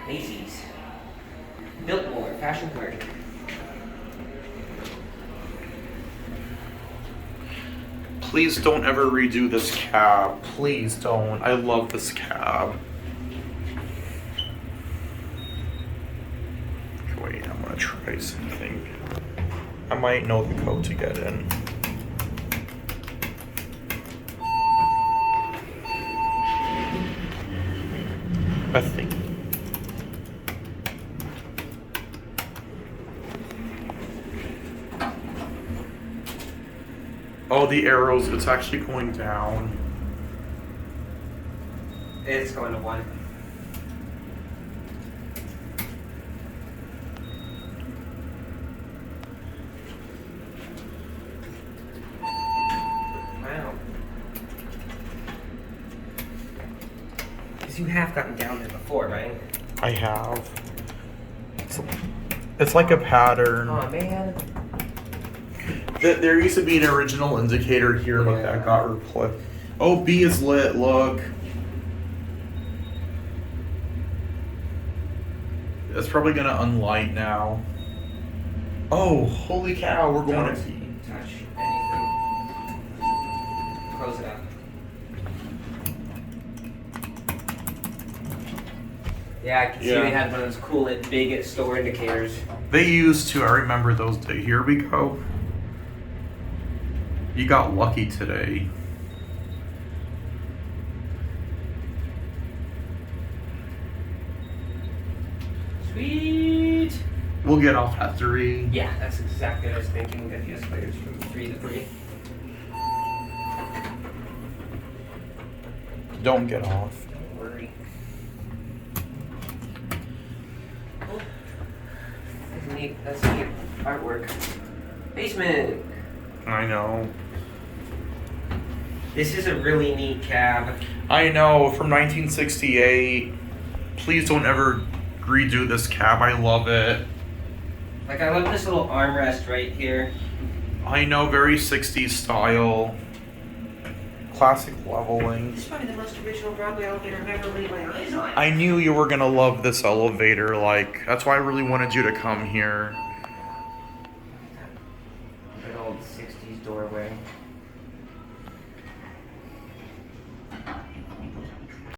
Macy's. Biltmore, fashion card. Please don't ever redo this cab. Please don't. I love this cab. Wait, I'm gonna try something. I might know the code to get in. I think. Oh, the arrows, it's actually going down. It's going to 1. Wow. Because you have gotten down there before, right? I have. It's like a pattern. Oh, man. There used to be an original indicator here, but that got replaced. Oh, B is lit, look. It's probably gonna unlight now. Oh, holy cow, we're going to... touch anything. Close it up. Yeah, I can see they had one of those cool big store indicators. They used to, I remember those days. Here we go. You got lucky today. Sweet. We'll get off at 3. Yeah, that's exactly what I was thinking. Get the escalators from 3 to 3. Don't get off. Don't worry. Oh. That's neat artwork. Basement. I know. This is a really neat cab. I know, from 1968. Please don't ever redo this cab. I love it. Like, I love this little armrest right here. I know, very 60s style. Classic leveling. This is probably the most original Broadway elevator I've ever laid my eyes on. I knew you were gonna love this elevator. Like, that's why I really wanted you to come here.